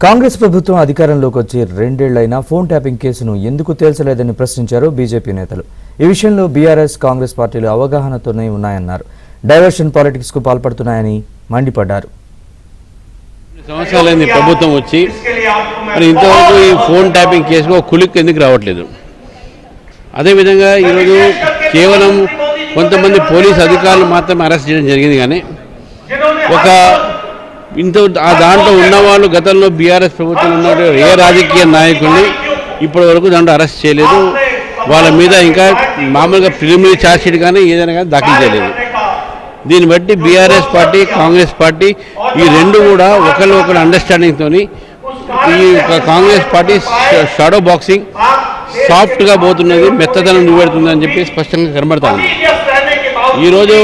కాంగ్రెస్ ప్రభుత్వం అధికారంలోకి వచ్చి రెండేళ్లైనా ఫోన్ ట్యాపింగ్ కేసును ఎందుకు తేల్చలేదని ప్రశ్నించారు బీజేపీ నేతలు. ఈ విషయంలో బీఆర్ఎస్, కాంగ్రెస్ పార్టీలు అవగాహనతోనే ఉన్నాయన్నారు. డైవర్షన్ పాలిటిక్స్ కు పాల్పడుతున్నాయని మండిపడ్డారు. సంవత్సరాలైంది ప్రభుత్వం వచ్చి, మరి ఇంతవరకు ఈ ఫోన్ ట్యాపింగ్ కేసుకు ఒక కులిక్ ఎందుకు రావట్లేదు? అదేవిధంగా ఈరోజు కేవలం కొంతమంది పోలీస్ అధికారులు మాత్రమే అరెస్ట్ చేయడం జరిగింది, కానీ ఒక దాంట్లో ఉన్నవాళ్ళు గతంలో బీఆర్ఎస్ ప్రభుత్వం ఉన్న ఏ రాజకీయ నాయకుల్ని ఇప్పటి వరకు దాంట్లో అరెస్ట్ చేయలేదు. వాళ్ళ మీద ఇంకా మామూలుగా ప్రిలిమినరీ ఛార్జ్షీట్ కానీ ఏదైనా కానీ దాఖలు చేయలేదు. దీన్ని బట్టి బీఆర్ఎస్ పార్టీ, కాంగ్రెస్ పార్టీ ఈ రెండు కూడా ఒకరు అండర్స్టాండింగ్తో ఈ కాంగ్రెస్ పార్టీ షాడో బాక్సింగ్ సాఫ్ట్గా పోతున్నది, మెత్తదనం నిలబెడుతుంది అని చెప్పి స్పష్టంగా కనబడతా ఉంది. ఈరోజు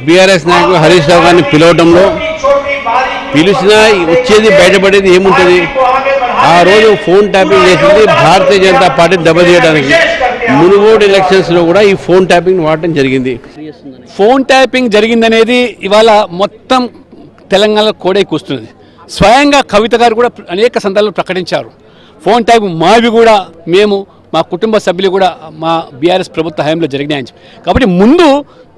బీఆర్ఎస్ నాయకులు హరీష్ రావు గారిని పిలవడంలో పిలిచినా వచ్చేది బయటపడేది ఏముంటుంది? ఆ రోజు ఫోన్ ట్యాపింగ్ చేసింది భారతీయ జనతా పార్టీ దెబ్బతీయడానికి. మునుగోడు ఎలక్షన్స్లో కూడా ఈ ఫోన్ ట్యాపింగ్ వాడటం జరిగింది. ఫోన్ ట్యాపింగ్ జరిగిందనేది ఇవాళ మొత్తం తెలంగాణలో కూస్తున్నది. స్వయంగా కవిత గారు కూడా అనేక సందర్భాలు ప్రకటించారు. ఫోన్ ట్యాపింగ్ మావి కూడా మా కుటుంబ సభ్యులు కూడా మా బీఆర్ఎస్ ప్రభుత్వ హయాంలో జరిగినాయని. కాబట్టి ముందు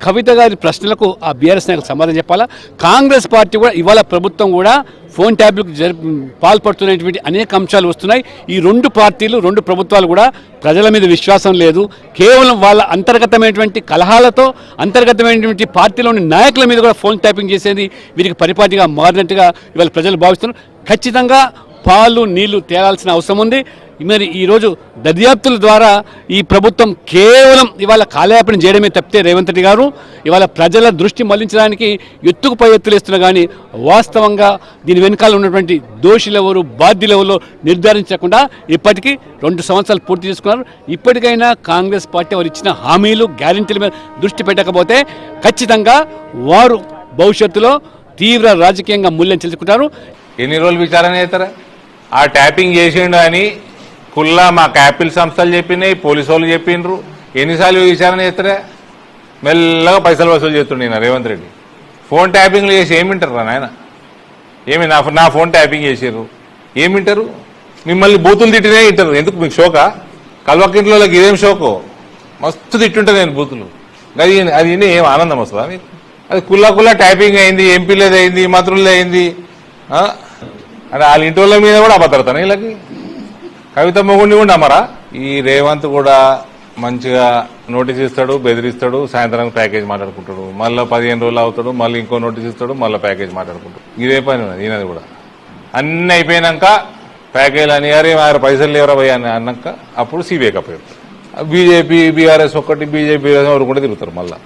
కవిత గారి ప్రశ్నలకు ఆ బీఆర్ఎస్ నాయకులు సమాధానం చెప్పాలా. కాంగ్రెస్ పార్టీ కూడా ఇవాళ ప్రభుత్వం కూడా ఫోన్ ట్యాపింగ్కు పాల్పడుతున్నటువంటి అనేక అంశాలు వస్తున్నాయి. ఈ రెండు పార్టీలు, రెండు ప్రభుత్వాలు కూడా ప్రజల మీద విశ్వాసం లేదు. కేవలం వాళ్ళ అంతర్గతమైనటువంటి కలహాలతో, అంతర్గతమైనటువంటి పార్టీలోని నాయకుల మీద కూడా ఫోన్ ట్యాపింగ్ చేసేది వీరికి పరిపాటిగా మారినట్టుగా ఇవాళ ప్రజలు భావిస్తున్నారు. ఖచ్చితంగా పాలు నీళ్లు తేలాల్సిన అవసరం ఉంది. మరి ఈరోజు దర్యాప్తుల ద్వారా ఈ ప్రభుత్వం కేవలం ఇవాళ కాలయాపన చేయడమే తప్పితే రేవంత్ రెడ్డి గారు ఇవాళ ప్రజల దృష్టి మళ్లించడానికి ఎత్తుకు పై ఎత్తులేస్తున్నా కానీ వాస్తవంగా దీని వెనకాల ఉన్నటువంటి దోషులెవరు, బాధ్యులెవరో నిర్ధారించకుండా ఇప్పటికీ 2 సంవత్సరాలు పూర్తి చేసుకున్నారు. ఇప్పటికైనా కాంగ్రెస్ పార్టీ వారు ఇచ్చిన హామీలు, గ్యారెంటీల మీద దృష్టి పెట్టకపోతే ఖచ్చితంగా వారు భవిష్యత్తులో తీవ్ర రాజకీయంగా మూల్యం చెల్లుకుంటారు. ఎన్ని రోజులు విచారణ చేస్తారా? ఆ ట్యాపింగ్ చేసిండు అని కుల్లా మా క్యాపిల్ సంస్థలు చెప్పినాయి, పోలీసు వాళ్ళు చెప్పిండ్రు. ఎన్నిసార్లు విచారణ చేస్తారా? మెల్లగా పైసలు వసూలు చేస్తుండే రేవంత్ రెడ్డి. ఫోన్ ట్యాపింగ్లు చేసి ఏమింటారు రా నాయన? ఏమి నా ఫోన్ ట్యాపింగ్ చేసారు ఏమింటారు? మిమ్మల్ని బూతులు తిట్టినే వింటారు. ఎందుకు మీకు షోకా? కల్వకింట్లోకి ఇదేం షోకో? మస్తు తిట్టుంటారు నేను బూతులు. అది ఏం ఆనందం వస్తుందా మీకు? అది కుల్లా ట్యాపింగ్ అయింది, ఎంపీలది అయింది, మంత్రులది అయింది. అంటే వాళ్ళ ఇంటి వాళ్ళ మీద కూడా అభద్రతనే వీళ్ళకి. కవిత మొగుడిని కూడా నమ్మరా? ఈ రేవంత్ కూడా మంచిగా నోటీస్ ఇస్తాడు, బెదిరిస్తాడు, సాయంత్రం ప్యాకేజ్ మాట్లాడుకుంటాడు, మళ్ళీ 15 రోజులు అవుతాడు, మళ్ళీ ఇంకో నోటీస్ ఇస్తాడు, మళ్ళీ ప్యాకేజ్ మాట్లాడుకుంటాడు. ఇదే పని ఉన్నది ఈయనది కూడా. అన్నీ అయిపోయినాక ప్యాకేజ్ అని అరే పైసలు లేవరా పోయి అని అన్నాక అప్పుడు సిబిఐ కప్ప చెప్తారు. బీజేపీ, బీఆర్ఎస్ ఒకటి, బీజేపీ ఎవరు కూడా తిరుగుతారు మళ్ళీ.